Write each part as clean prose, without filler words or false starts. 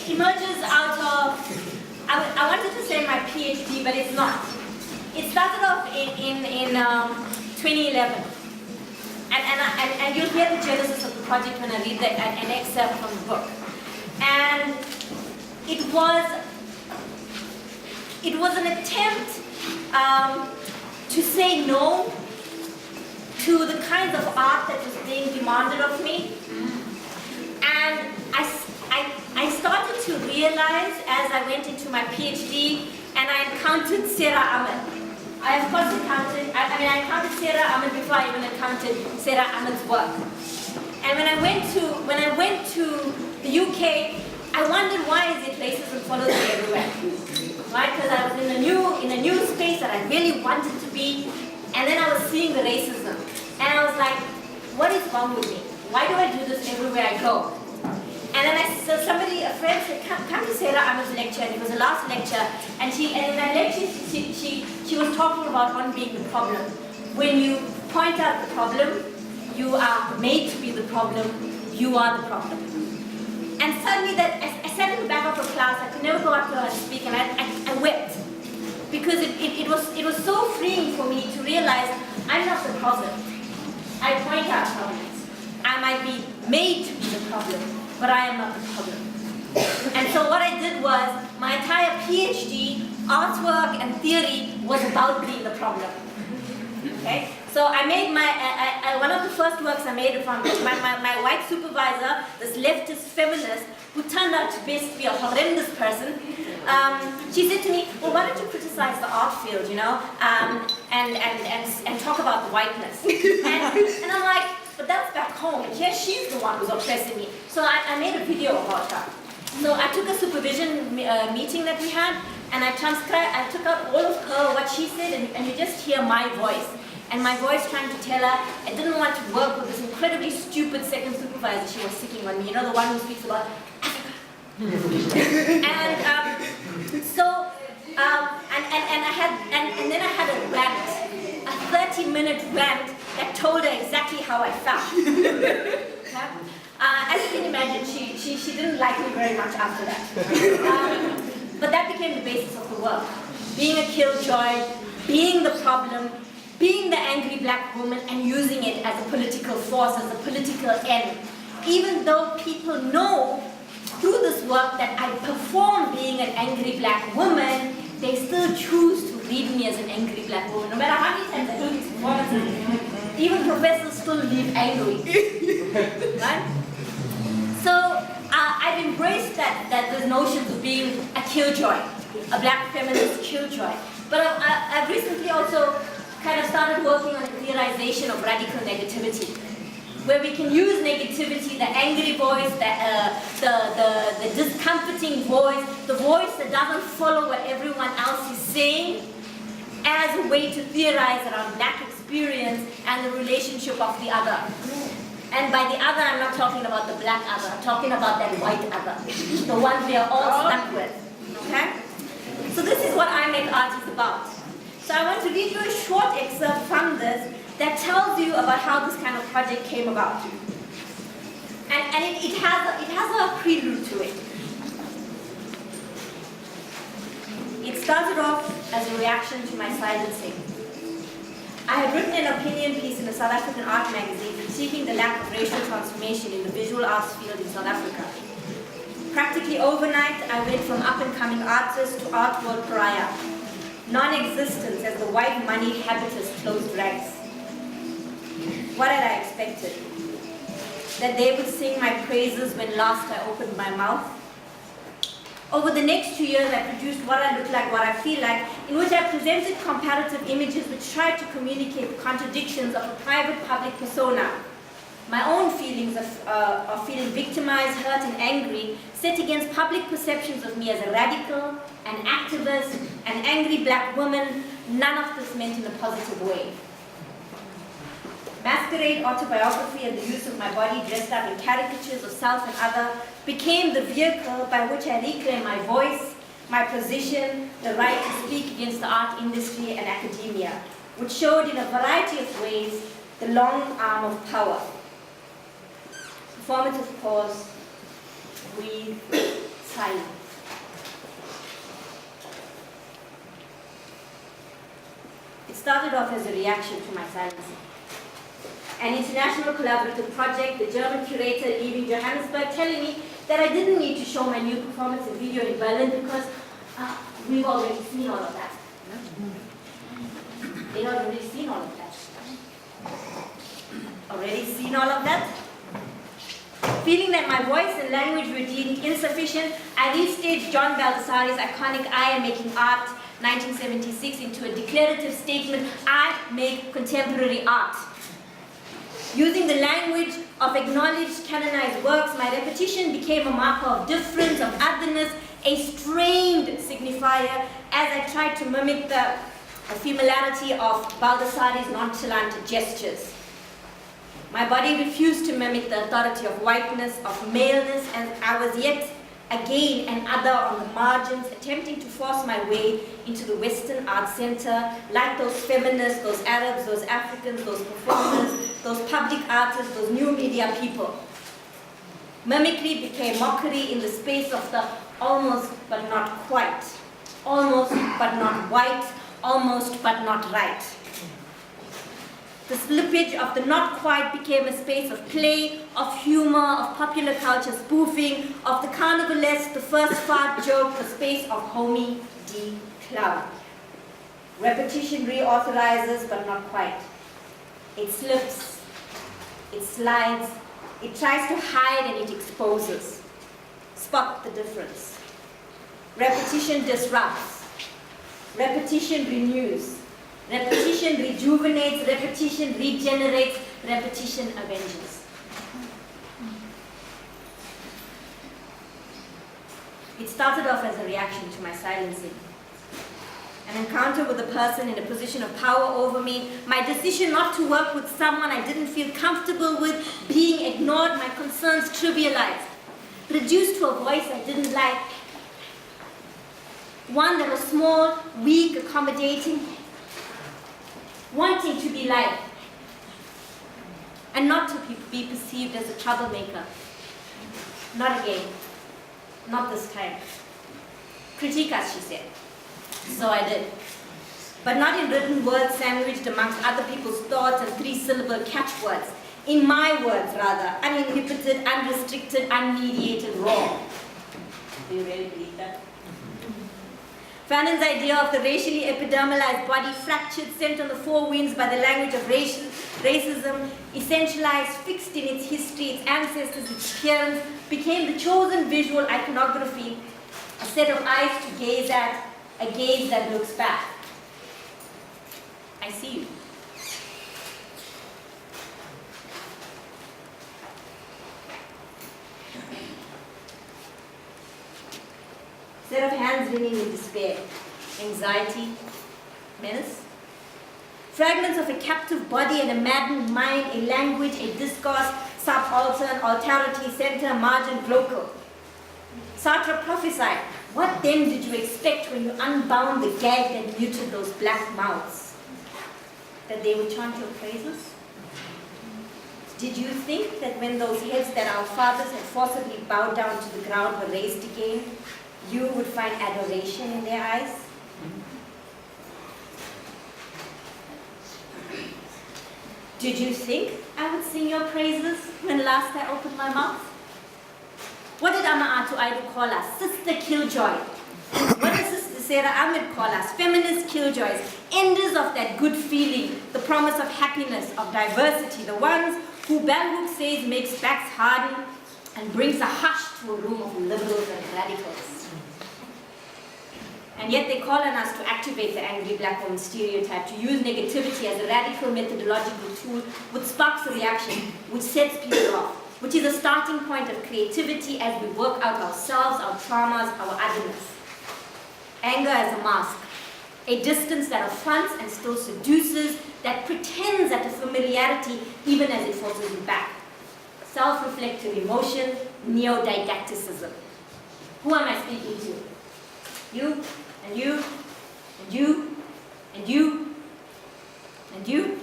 emerges out of, I wanted to say my PhD, but it's not. It started off in 2011. And you'll hear the genesis of the project when I read an excerpt from the book. And it was an attempt to say no to the kinds of art that was being demanded of me. And I started to realize as I went into my PhD and I encountered Sarah Ahmed. I of course encountered Sarah Ahmed before I even encountered Sarah Ahmed's work. And when I went to the UK, I wondered why is it racism follows me everywhere, right? Because I was in a new space that I really wanted to be, and then I was seeing the racism, and I was like, what is wrong with me? Why do I do this everywhere I go? And then a friend said, come to Sarah Ahmed's lecture, and it was the last lecture, and in that lecture she was talking about on being the problem. When you point out the problem, you are made to be the problem, you are the problem. And suddenly I sat in the back of the class, I could never go up to her and speak, and I wept. Because it was so freeing for me to realize I'm not the problem. I point out problems. I might be made to be the problem, but I am not the problem. And so what I did was, my entire PhD, artwork and theory was about being the problem. Okay? So I made one of the first works I made from my white supervisor, this leftist feminist, who turned out to be a horrendous person. She said to me, well, why don't you criticize the art field, you know, and talk about the whiteness. And I'm like, but that's back home, and here she's the one who's oppressing me. So I made a video about her. So I took a supervision meeting that we had, and I took out all of her, what she said, and you just hear my voice. And my voice trying to tell her I didn't want to work with this incredibly stupid second supervisor she was sticking on me, you know, the one who speaks about Africa. And then I had a rant, a 30-minute rant that told her exactly how I felt. Okay? As you can imagine, she didn't like me very much after that. But that became the basis of the work. Being a killjoy, being the problem, being the angry black woman and using it as a political force, as a political end. Even though people know through this work that I perform being an angry black woman, they still choose to read me as an angry black woman. No matter how many times I do these performances, even professors still leave angry. Right? So I've embraced that those notions of being a killjoy, a black feminist killjoy. But I've recently also kind of started working on the theorization of radical negativity, where we can use negativity, the angry voice, the discomforting voice, the voice that doesn't follow what everyone else is saying, as a way to theorize around black experience and the relationship of the other. And by the other, I'm not talking about the black other, I'm talking about that white other, the one we are all stuck with. Okay? So this is what I Make Art is about. So I want to read you a short excerpt from this that tells you about how this kind of project came about. And it has a prelude to it. It started off as a reaction to my silencing. I had written an opinion piece in a South African art magazine critiquing the lack of racial transformation in the visual arts field in South Africa. Practically overnight, I went from up-and-coming artist to art world pariah. Non-existence as the white moneyed habitus closed ranks. What had I expected? That they would sing my praises when last I opened my mouth? Over the next 2 years, I produced What I Look Like, What I Feel Like, in which I presented comparative images which tried to communicate the contradictions of a private-public persona. My own feelings of feeling victimized, hurt, and angry set against public perceptions of me as a radical, an activist, an angry black woman. None of this meant in a positive way. Masquerade autobiography and the use of my body dressed up in caricatures of self and other became the vehicle by which I reclaimed my voice, my position, the right to speak against the art industry and academia, which showed in a variety of ways the long arm of power. Formative pause, breathe, silent. It started off as a reaction to my silencing. An international collaborative project, the German curator leaving Johannesburg telling me that I didn't need to show my new performance and video in Berlin because we've already seen all of that. They'd already seen all of that. Already seen all of that? Feeling that my voice and language were deemed insufficient, I restaged John Baldessari's iconic I Am Making Art 1976 into a declarative statement, I make contemporary art. Using the language of acknowledged canonized works, my repetition became a marker of difference, of otherness, a strained signifier as I tried to mimic the ephemerality of Baldessari's nonchalant gestures. My body refused to mimic the authority of whiteness, of maleness, and I was yet again an other on the margins, attempting to force my way into the Western Art Center, like those feminists, those Arabs, those Africans, those performers, those public artists, those new media people. Mimicry became mockery in the space of the almost but not quite, almost but not white, almost but not right. The slippage of the not quite became a space of play, of humor, of popular culture spoofing, of the carnivalesque, the first fart joke, the space of homie D. Clown. Repetition reauthorizes, but not quite. It slips, it slides, it tries to hide and it exposes. Spot the difference. Repetition disrupts. Repetition renews. Repetition rejuvenates, repetition regenerates, repetition avenges. It started off as a reaction to my silencing. An encounter with a person in a position of power over me, my decision not to work with someone I didn't feel comfortable with, being ignored, my concerns trivialized, reduced to a voice I didn't like. One that was small, weak, accommodating, wanting to be liked, and not to be perceived as a troublemaker. Not again. Not this time. Critique us, she said. So I did. But not in written words sandwiched amongst other people's thoughts and three-syllable catchwords. In my words, rather. Uninhibited, unrestricted, unmediated, raw. Do you really believe that? Fanon's idea of the racially epidermalized body, fractured, sent on the four winds by the language of racism, essentialized, fixed in its history, its ancestors, its appearance, became the chosen visual iconography, a set of eyes to gaze at, a gaze that looks back. I see you. Set of hands wringing in despair, anxiety, menace. Fragments of a captive body and a maddened mind, a language, a discourse, subaltern, alterity, center, margin, local. Sartre prophesied, what then did you expect when you unbound the gag that muted those black mouths? That they would chant your praises? Did you think that when those heads that our fathers had forcibly bowed down to the ground were raised again, you would find adoration in their eyes? Did you think I would sing your praises when last I opened my mouth? What did Ama Atu Aidu call us? Sister Killjoy. What did Sister Sarah Ahmed call us? Feminist killjoys, enders of that good feeling, the promise of happiness, of diversity, the ones who Bell Hooks says makes backs harden and brings a hush to a room of liberals and radicals. And yet they call on us to activate the angry black woman stereotype, to use negativity as a radical methodological tool which sparks a reaction, which sets people off, which is a starting point of creativity as we work out ourselves, our traumas, our otherness. Anger as a mask, a distance that affronts and still seduces, that pretends at a familiarity even as it forces you back. Self-reflective emotion, neo-didacticism. Who am I speaking to? You, and you, and you, and you, and you,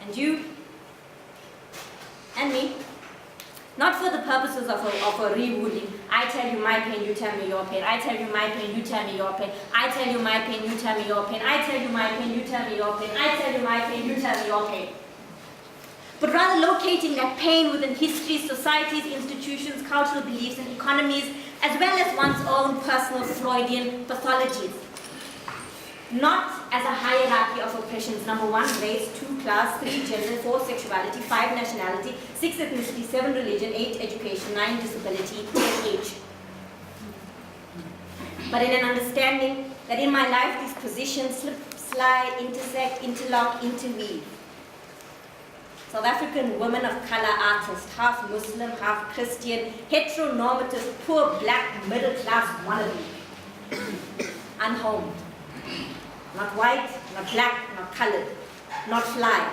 and you, and me. Not for the purposes of a rewooing. I tell you my pain, you tell me your pain. I tell you my pain, you tell me your pain. I tell you my pain, you tell me your pain. I tell you my pain, you tell me your pain. I tell you my pain, you tell me your pain. But rather locating that pain within history, societies, institutions, cultural beliefs, and economies, as well as one's own personal Freudian pathologies. Not as a hierarchy of oppressions: 1, race; 2, class; 3, gender; 4, sexuality; 5, nationality; 6, ethnicity; 7, religion; 8, education; 9, disability; 10, age. But in an understanding that in my life these positions slip, slide, intersect, interlock, interweave. South African women of color artist, half Muslim, half Christian, heteronormative, poor black, middle class wannabe. Unhomed. Not white, not black, not colored, not fly.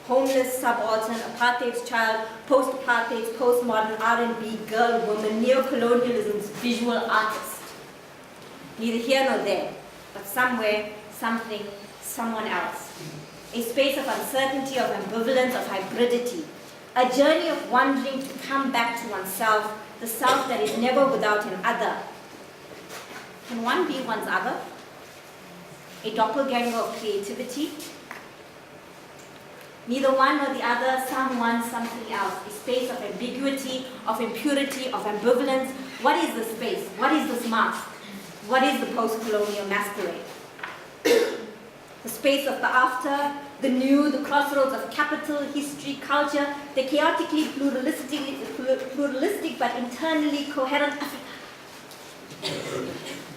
Homeless, subaltern, apartheid's child, post-apartheid's postmodern R&B girl, woman, neo-colonialism's visual artist. Neither here nor there, but somewhere, something, someone else. A space of uncertainty, of ambivalence, of hybridity. A journey of wandering to come back to oneself, the self that is never without an other. Can one be one's other? A doppelganger of creativity? Neither one nor the other, someone, something else. A space of ambiguity, of impurity, of ambivalence. What is the space? What is this mask? What is the post-colonial masquerade? The space of the after, the new, the crossroads of capital, history, culture, the chaotically pluralistic but internally coherent Africa.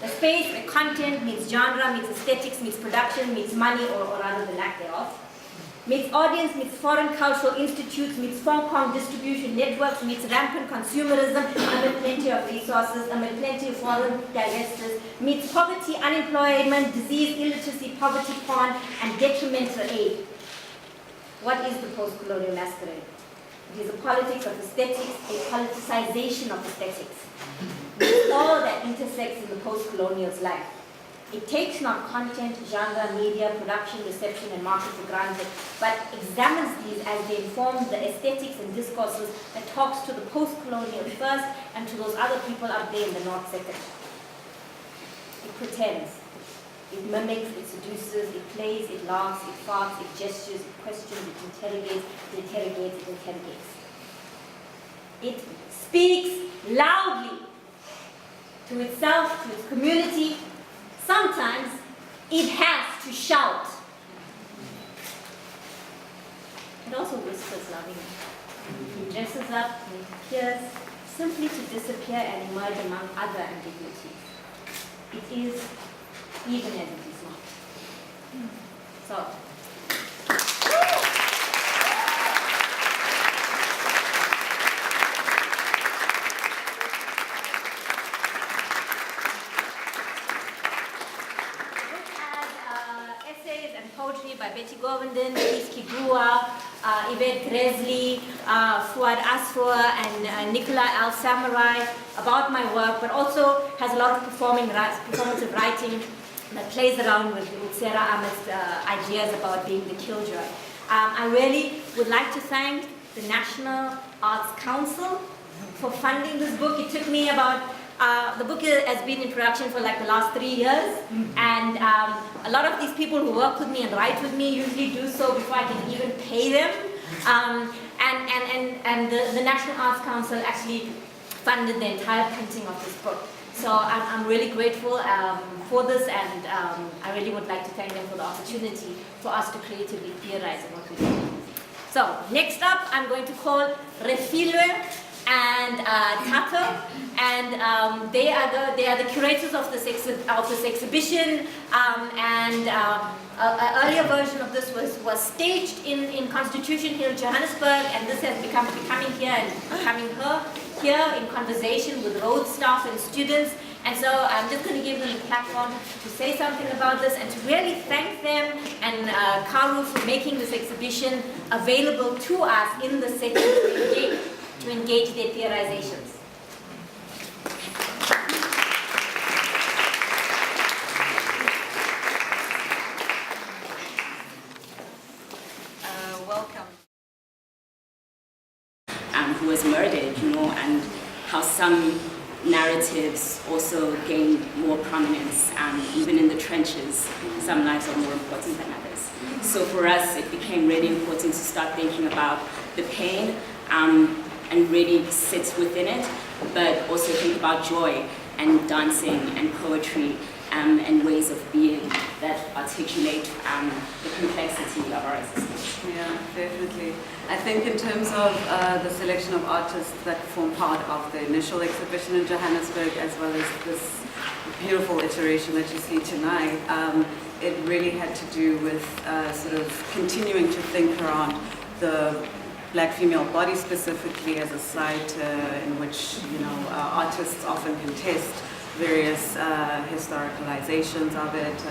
The space where content meets genre, meets aesthetics, meets production, meets money, or rather the lack thereof, meets audience, meets foreign cultural institutes, meets Hong Kong distribution networks, meets rampant consumerism amid plenty of resources, amid plenty of foreign divestors, meets poverty, unemployment, disease, illiteracy, poverty, porn, and detrimental aid. What is the post-colonial masquerade? It is a politics of aesthetics, a politicization of aesthetics. It's all that intersects in the post-colonial's life. It takes not content, genre, media, production, reception, and market for granted, but examines these as they inform the aesthetics and discourses that talks to the post-colonial first and to those other people up there in the north second. It pretends, it mimics, it seduces, it plays, it laughs, it farts, it gestures, it questions, it interrogates, it interrogates, it interrogates. It speaks loudly to itself, to its community. Sometimes it has to shout. It also whispers lovingly. It dresses up and it appears simply to disappear and emerge among other ambiguities. It is even as it is not. So. By Betty Govinden, Kigua, Yvette Gresley, Fuad Asfour, and Nicola Al Samurai about my work, but also has a lot of performative writing that plays around with Sarah Ahmed's ideas about being the killjoy. I really would like to thank the National Arts Council for funding this book. It took me about the book has been in production for like the last 3 years, and a lot of these people who work with me and write with me usually do so before I can even pay them. And the National Arts Council actually funded the entire printing of this book. So I'm really grateful for this, and I really would like to thank them for the opportunity for us to creatively theorize on what we do. So next up, I'm going to call Refilwe and Thato, and they are the curators of this exhibition. And an earlier version of this was staged in Constitution Hill, Johannesburg, and this has becoming here and becoming here in conversation with Rhodes staff and students. And so I'm just going to give them the platform to say something about this and to really thank them and Kauru for making this exhibition available to us in the setting to engage their theorizations. Welcome. Who was murdered, and how some narratives also gain more prominence. Even in the trenches, some lives are more important than others. So for us, it became really important to start thinking about the pain and really sit within it, but also think about joy and dancing and poetry and ways of being that articulate the complexity of our existence. Yeah, definitely. I think in terms of the selection of artists that form part of the initial exhibition in Johannesburg, as well as this beautiful iteration that you see tonight, it really had to do with sort of continuing to think around the Black female body specifically as a site in which, you know, artists often contest various historicalizations of it,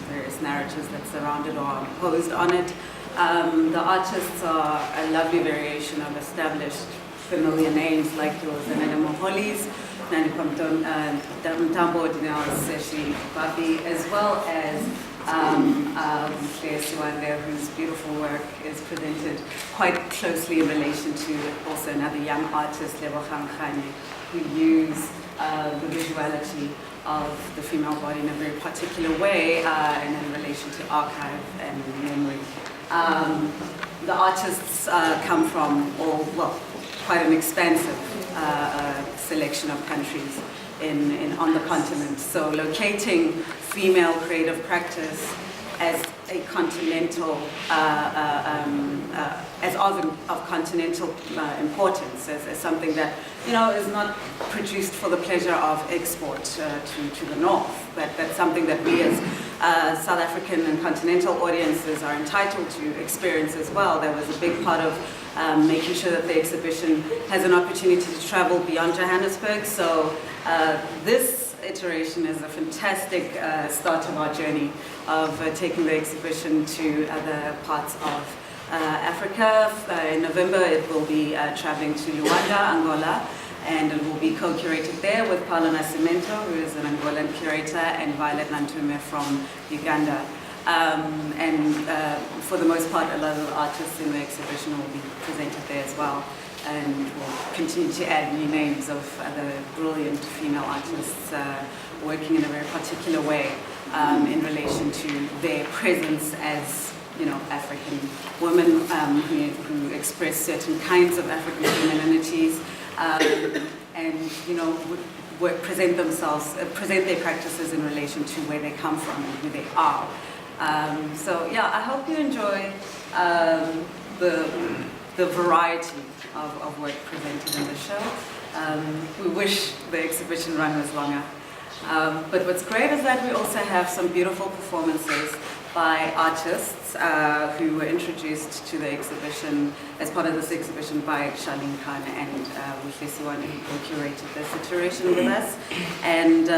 various narratives that surround it or are imposed on it. The artists are a lovely variation of established familiar names like yours, Nkomo, as well as whose beautiful work is presented quite closely in relation to also another young artist, who use the visuality of the female body in a very particular way and in relation to archive and memory. The artists come from, quite an expansive selection of countries on the continent. So locating female creative practice as a continental, as of continental importance, as something that, you know, is not produced for the pleasure of export to the north, but that's something that we as South African and continental audiences are entitled to experience as well. There was a big part of making sure that the exhibition has an opportunity to travel beyond Johannesburg. So this iteration is a fantastic start of our journey of taking the exhibition to other parts of Africa. In November it will be traveling to Luanda, Angola, and it will be co-curated there with Paulo Nascimento, who is an Angolan curator, and Violet Nantume from Uganda. For the most part, a lot of the artists in the exhibition will be presented there as well. And we'll continue to add new names of other brilliant female artists working in a very particular way in relation to their presence as, you know, African women who express certain kinds of African femininities and, you know, present their practices in relation to where they come from and who they are. So yeah, I hope you enjoy the variety of work presented in the show. We wish the exhibition run was longer. But what's great is that we also have some beautiful performances by artists who were introduced to the exhibition as part of this exhibition by Sharlene Khan and Refilwe, who curated this iteration with us. And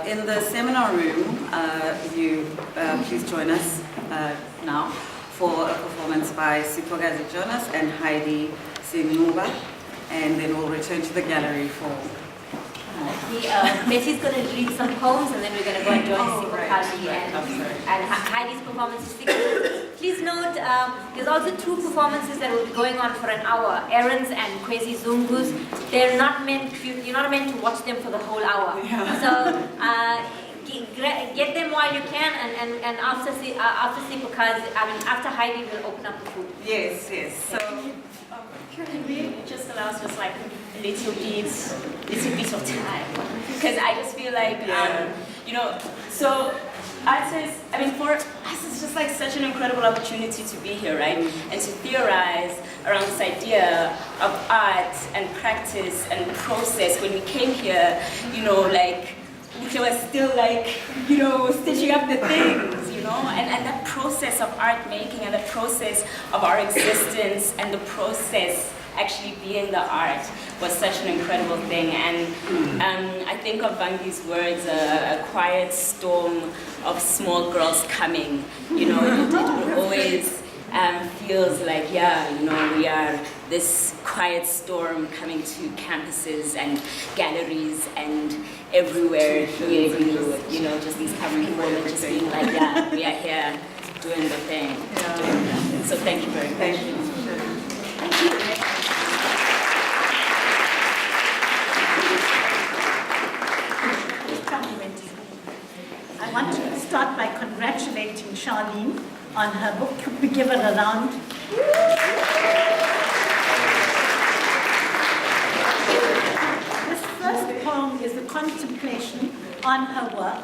in the seminar room, please join us now for a performance by Siphokazi Jonas and Heidi, Sincuba, and then we'll return to the gallery for... Betty's going to read some poems, and then we're going to go and join Siphokazi and Heidi's performance is 6 minutes. Please note, there's also 2 performances that will be going on for an hour. Erin's and Khwezi Zungu's. They're not meant, you're not meant to watch them for the whole hour. Yeah. So get them while you can, and after Siphokazi, after Heidi, we'll open up the food. Yes, yes. So. Can we just allow us just like a little bit of time? Because I just feel like, you know, so artists, for us it's just like such an incredible opportunity to be here, right? And to theorize around this idea of art and practice and process. When we came here, you know, like, we were still like, you know, stitching up the things, you know, and that process of art making and the process of our existence and the process actually being the art was such an incredible thing. And I think of Vangi's words, a quiet storm of small girls coming, you know, it always feels like, yeah, you know, we are this quiet storm coming to campuses and galleries and everywhere here, you know, just these covering women just being like, yeah, we are here doing the thing. Yeah. So thank you very much. Thank you. Thank you. start by congratulating Sharlene on her book. Could we give it a round? This first poem is a contemplation on her work,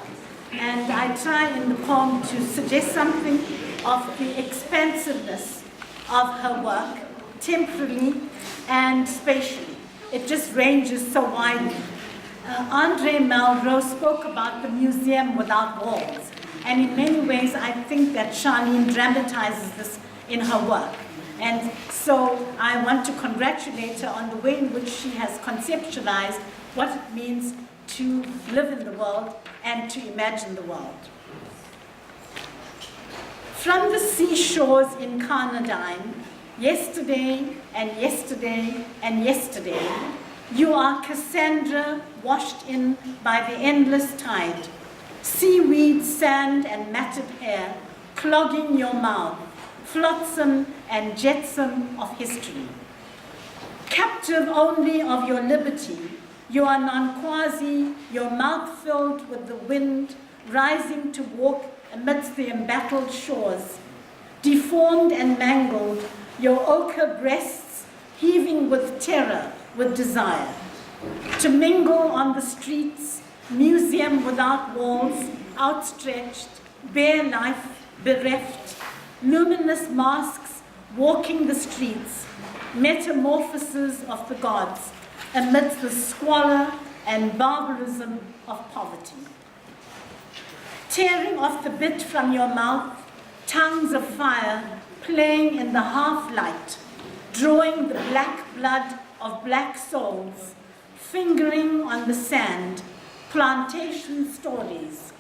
and I try in the poem to suggest something of the expansiveness of her work, temporally and spatially. It just ranges so widely. Andre Malraux spoke about the museum without walls, and in many ways I think that Sharlene dramatizes this in her work. And so I want to congratulate her on the way in which she has conceptualized what it means to live in the world and to imagine the world. From the seashores in Carnadine, yesterday and yesterday and yesterday, you are Cassandra washed in by the endless tide, seaweed, sand, and matted hair clogging your mouth, flotsam and jetsam of history. Captive only of your liberty, you are Nkomo, your mouth filled with the wind, rising to walk amidst the embattled shores, deformed and mangled, your ochre breasts heaving with terror, with desire. To mingle on the streets, museum without walls, outstretched, bare life, bereft, luminous masks walking the streets, metamorphoses of the gods amidst the squalor and barbarism of poverty. Tearing off the bit from your mouth, tongues of fire playing in the half-light, drawing the black blood of black souls, fingering on the sand, plantation stories,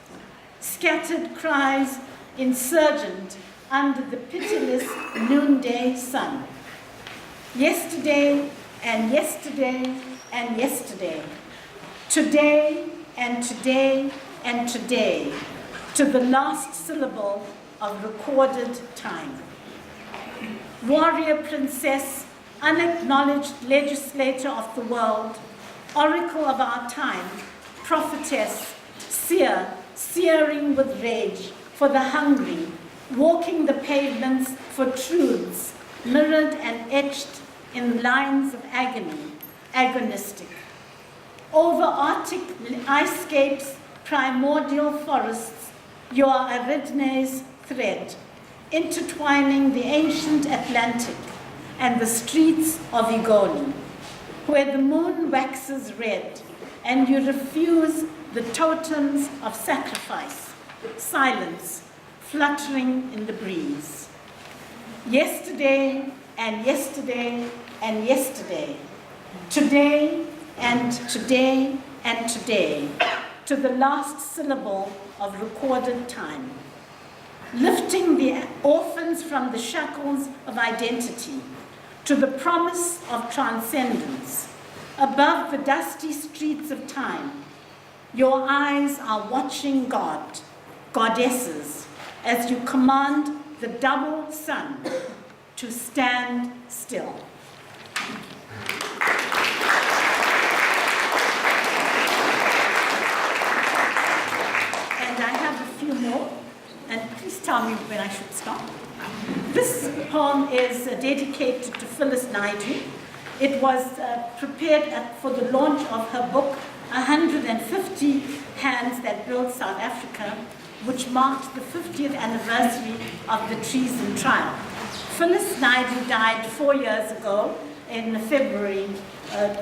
scattered cries insurgent under the pitiless noonday sun. Yesterday and yesterday and yesterday, today and today and today, to the last syllable of recorded time. Warrior princess, unacknowledged legislator of the world, oracle of our time, prophetess, seer, searing with rage for the hungry, walking the pavements for truths, mirrored and etched in lines of agony, agonistic. Over Arctic icescapes, primordial forests, you are Ariadne's thread, intertwining the ancient Atlantic and the streets of Igoni, where the moon waxes red and you refuse the totems of sacrifice, silence fluttering in the breeze. Yesterday and yesterday and yesterday, today and today and today, to the last syllable of recorded time. Lifting the orphans from the shackles of identity to the promise of transcendence, above the dusty streets of time, your eyes are watching God, goddesses, as you command the double sun to stand still. And I have a few more, and please tell me when I should stop. This poem is dedicated to Phyllis Naidoo. It was prepared for the launch of her book, 150 Hands That Built South Africa, which marked the 50th anniversary of the treason trial. Phyllis Naidoo died 4 years ago in February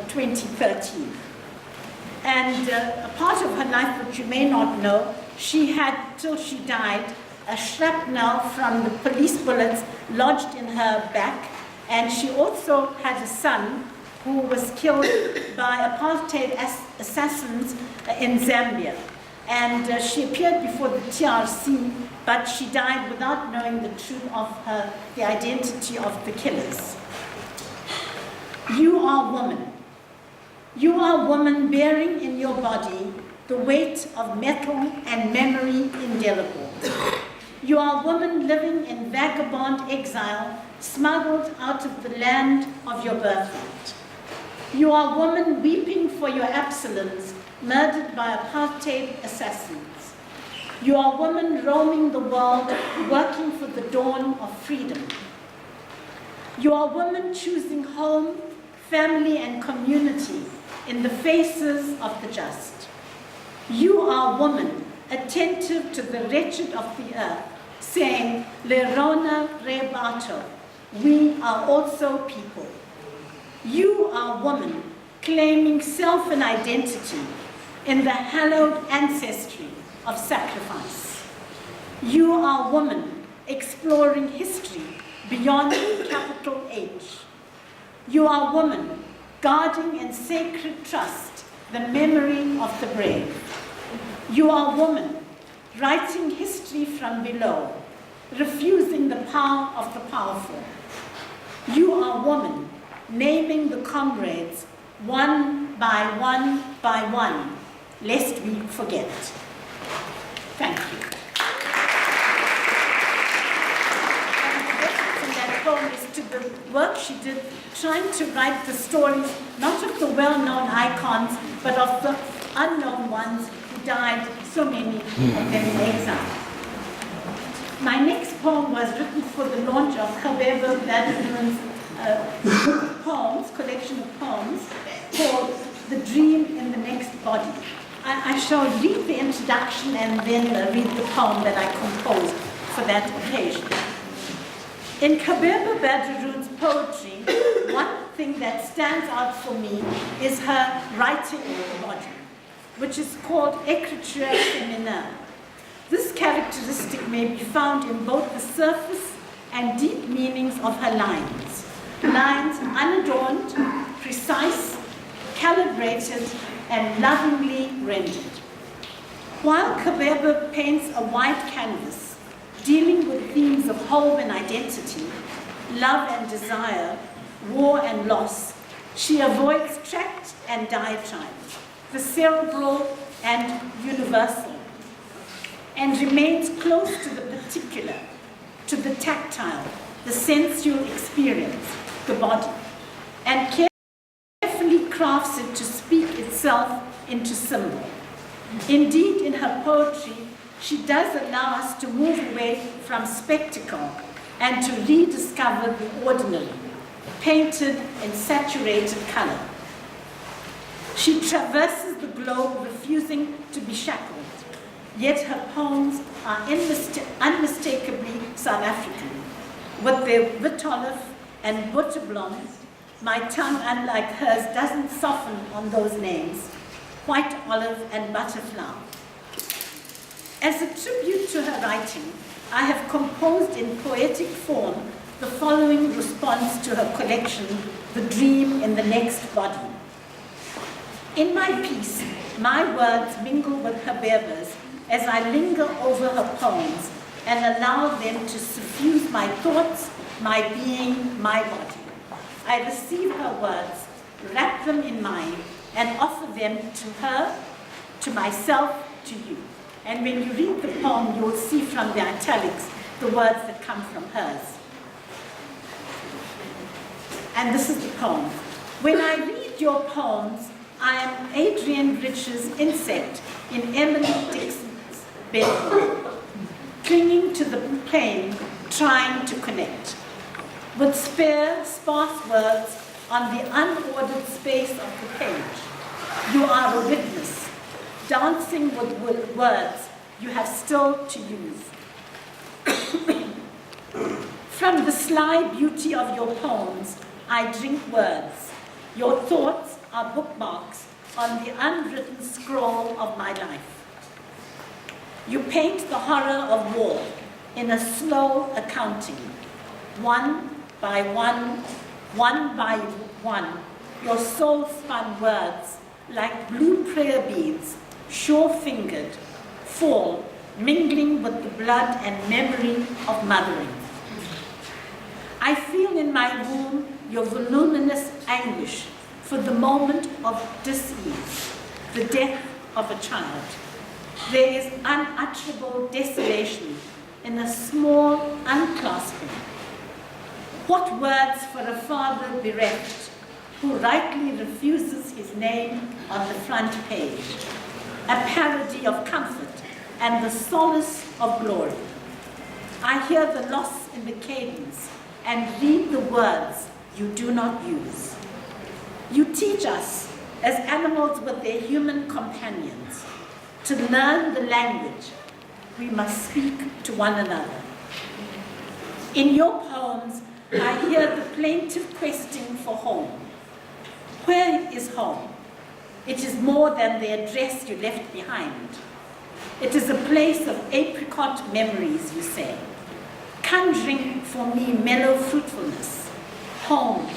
2013. And a part of her life which you may not know, she had, till she died, a shrapnel from the police bullets lodged in her back, and she also had a son who was killed by apartheid assassins in Zambia. And she appeared before the TRC, but she died without knowing the truth of the identity of the killers. You are woman. You are woman bearing in your body the weight of metal and memory indelible. You are woman living in vagabond exile, smuggled out of the land of your birthright. You are woman weeping for your absence, murdered by apartheid assassins. You are women roaming the world, working for the dawn of freedom. You are women choosing home, family, and community in the faces of the just. You are women attentive to the wretched of the earth, saying, Lerona Rebato, we are also people. You are women claiming self and identity in the hallowed ancestry of sacrifice. You are women exploring history beyond capital H. You are women guarding in sacred trust the memory of the brave. You are women writing history from below, refusing the power of the powerful. You are women naming the comrades one by one, lest we forget. Thank you. And the reference in that poem is to the work she did trying to write the stories, not of the well-known icons, but of the unknown ones who died, so many of them in exile. My next poem was written for the launch of Khwezi Badru's poems, collection of poems, called The Dream in the Next Body. I shall read the introduction and then read the poem that I composed for that occasion. In Khwezi Badru's poetry, one thing that stands out for me is her writing of the body, which is called écriture féminin. This characteristic may be found in both the surface and deep meanings of her lines. Lines unadorned, precise, calibrated, and lovingly rendered. While Khwezi paints a wide canvas, dealing with themes of home and identity, love and desire, war and loss, she avoids tract and diatribe, the cerebral and universal, and remains close to the particular, to the tactile, the sensual experience, the body, and carefully crafts it to speak itself into symbol. Indeed, in her poetry, she does allow us to move away from spectacle and to rediscover the ordinary, painted in saturated color. She traverses the globe, refusing to be shackled, yet her poems are unmistakably South African. With their wit olive and butterblom, my tongue, unlike hers, doesn't soften on those names, white olive and butterflower. As a tribute to her writing, I have composed in poetic form the following response to her collection, The Dream in the Next Body. In my piece, my words mingle with Khwezi's as I linger over her poems and allow them to suffuse my thoughts, my being, my body. I receive her words, wrap them in mine, and offer them to her, to myself, to you. And when you read the poem, you will see from the italics the words that come from hers. And this is the poem. When I read your poems, I am Adrian Rich's insect in Emily Dixon's bedroom, clinging to the plane, trying to connect. With spare, sparse words on the unordered space of the page, you are a witness, dancing with words you have still to use. From the sly beauty of your poems, I drink words. Your thoughts are bookmarks on the unwritten scroll of my life. You paint the horror of war in a slow accounting, one by one by one, your soul-spun words, like blue prayer beads, sure-fingered, fall, mingling with the blood and memory of mothering. I feel in my womb your voluminous anguish for the moment of dis-ease, the death of a child. There is unutterable desolation in a small unclasping. What words for a father bereft who rightly refuses his name on the front page, a parody of comfort and the solace of glory. I hear the loss in the cadence and read the words you do not use. You teach us, as animals with their human companions, to learn the language we must speak to one another. In your poems, I hear the plaintive questing for home. Where is home? It is more than the address you left behind. It is a place of apricot memories, you say, conjuring for me mellow fruitfulness. Home,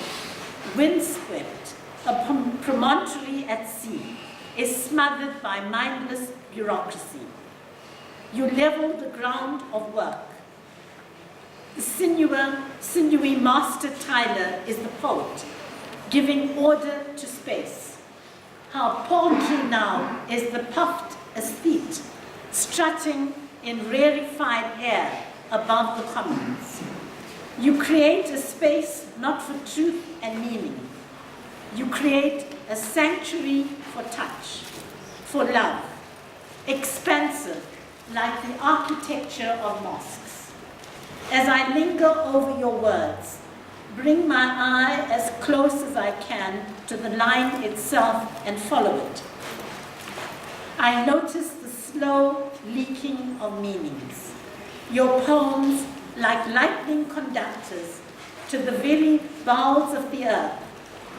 windswept, a promontory at sea, is smothered by mindless bureaucracy. You level the ground of work. The sinewy master tiler is the poet, giving order to space. How paltry now is the puffed aesthete, strutting in rarefied air above the commons. You create a space not for truth and meaning. You create a sanctuary for touch, for love, expansive like the architecture of mosques. As I linger over your words, bring my eye as close as I can to the line itself and follow it. I notice the slow leaking of meanings. Your poems, like lightning conductors to the very bowels of the earth,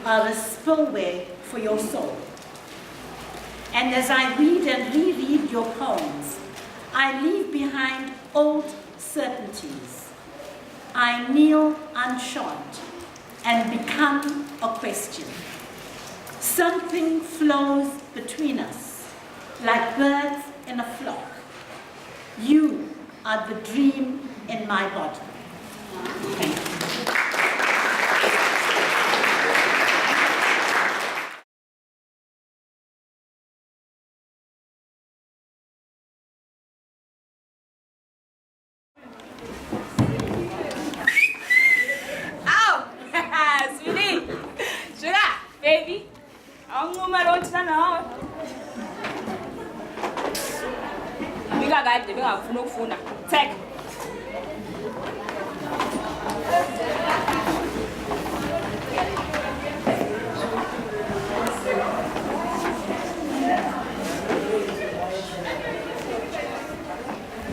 are a spillway for your soul. And as I read and reread your poems, I leave behind old certainties. I kneel unshod and become a question. Something flows between us, like birds in a flock. You are the dream in my body. Thank you. Baby, I'm going to now. We got to take.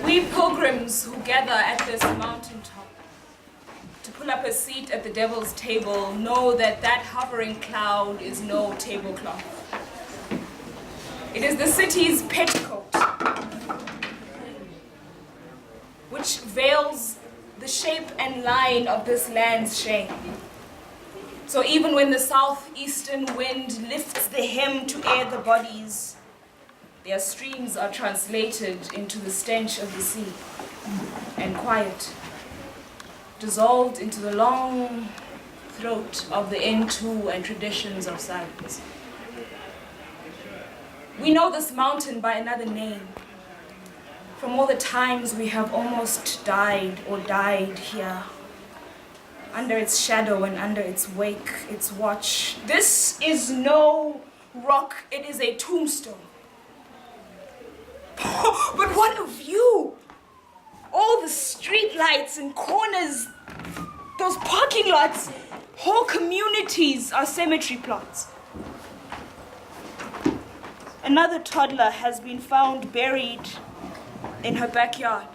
We pilgrims who gather at this mountaintop to pull up a seat at the devil's table know that that hovering cloud is no tablecloth. It is the city's petticoat, which veils the shape and line of this land's shame. So even when the southeastern wind lifts the hem to air the bodies, their streams are translated into the stench of the sea and quiet, dissolved into the long throat of the N2 and traditions of silence. We know this mountain by another name, from all the times we have almost died or died here, under its shadow and under its wake, its watch. This is no rock, it is a tombstone. But what of you? All the street lights and corners, those parking lots, whole communities are cemetery plots. Another toddler has been found buried in her backyard.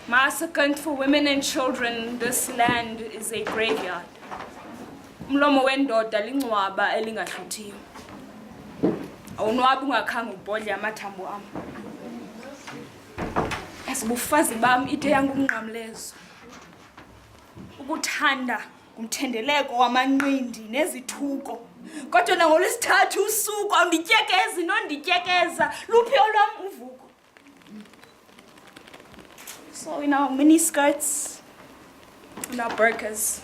Massacred for women and children, this land is a graveyard. Mlomo wendoda lingcwaba elingahluthiyo. Awunwabi ungakhange ubhodle amathambo am. Asibufazi bam ide yangu umnqamlezo. Ukuthanda ngumthendeleko wamanqindi nezithuko. Kodwa nangolwesithathu usuku awundityekezi nondityekeza. Luphi olwam uvuko? So in our mini skirts, in our burqas,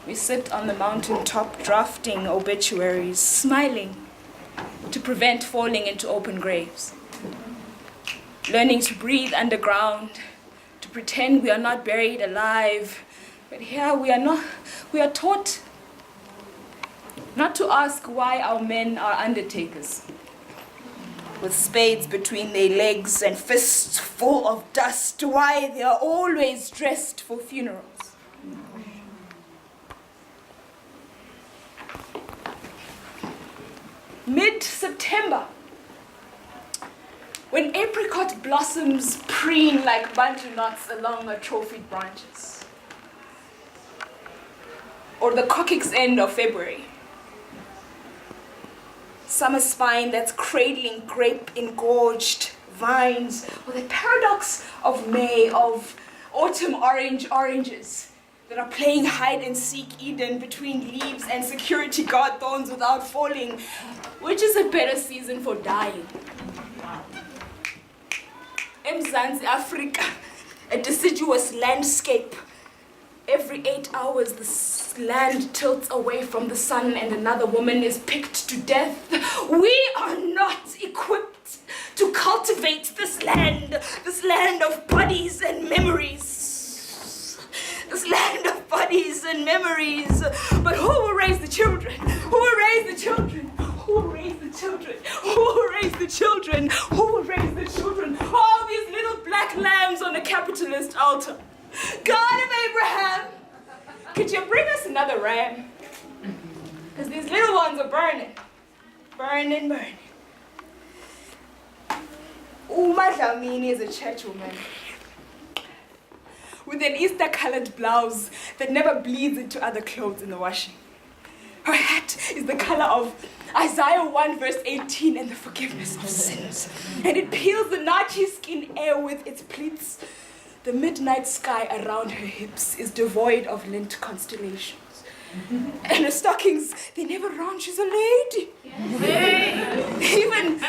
we sit on the mountaintop drafting obituaries, smiling to prevent falling into open graves. Learning to breathe underground, to pretend we are not buried alive. But here we are taught not to ask why our men are undertakers. with spades between their legs and fists full of dust, why they are always dressed for funerals. Mid-September, when apricot blossoms preen like bantu knots along the trophied branches. Or the Kock's end of February. Summer spine that's cradling grape-engorged vines, or the paradox of May, of autumn oranges that are playing hide-and-seek Eden between leaves and security guard thorns without falling. Which is a better season for dying? Mzansi Africa, a deciduous landscape. Every 8 hours, the land tilts away from the sun and another woman is picked to death. We are not equipped to cultivate this land of bodies and memories. This land of bodies and memories. But who will raise the children? Who will raise the children? Who will raise the children? Who will raise the children? Who will raise the children? All these little black lambs on a capitalist altar. God of Abraham, could you bring us another ram? Because these little ones are burning. Burning, burning. Uma Dlamini is a church woman with an Easter-colored blouse that never bleeds into other clothes in the washing. Her hat is the color of Isaiah 1 verse 18 and the forgiveness of sins. And it peels the Nazi skin air with its pleats. The midnight sky around her hips is devoid of lint constellations. And her stockings, they never run. She's a lady. Even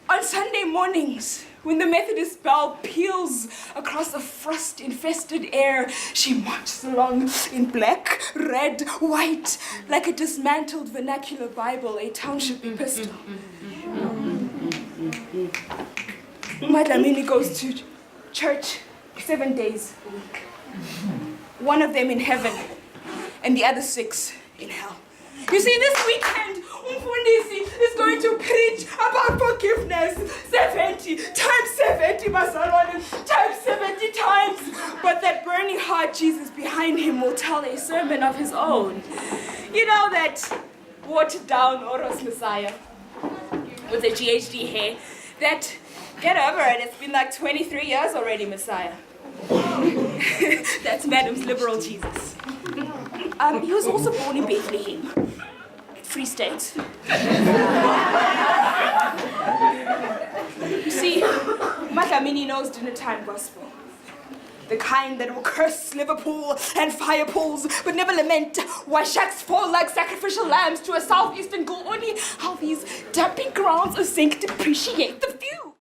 on Sunday mornings, when the Methodist bell peals across the frost-infested air, she marches along in black, red, white, like a dismantled vernacular Bible, a township epistle. Madlamini goes to church 7 days a week. One of them in heaven, and the other 6 in hell. You see, this weekend, Umfundisi is going to preach about forgiveness 70 times 70, Masalwane, times 70 times. But that burning heart Jesus behind him will tell a sermon of his own. You know that watered down Oros Messiah with the GHD hair? That, get over it, it's been like 23 years already, Messiah. That's Madam's liberal Jesus. He was also born in Bethlehem, Free State. You see, Madlamini knows dinner time gospel. The kind that will curse Liverpool and fire pools, but never lament why shacks fall like sacrificial lambs to a southeastern Guloni. How these dumping grounds of zinc depreciate the view.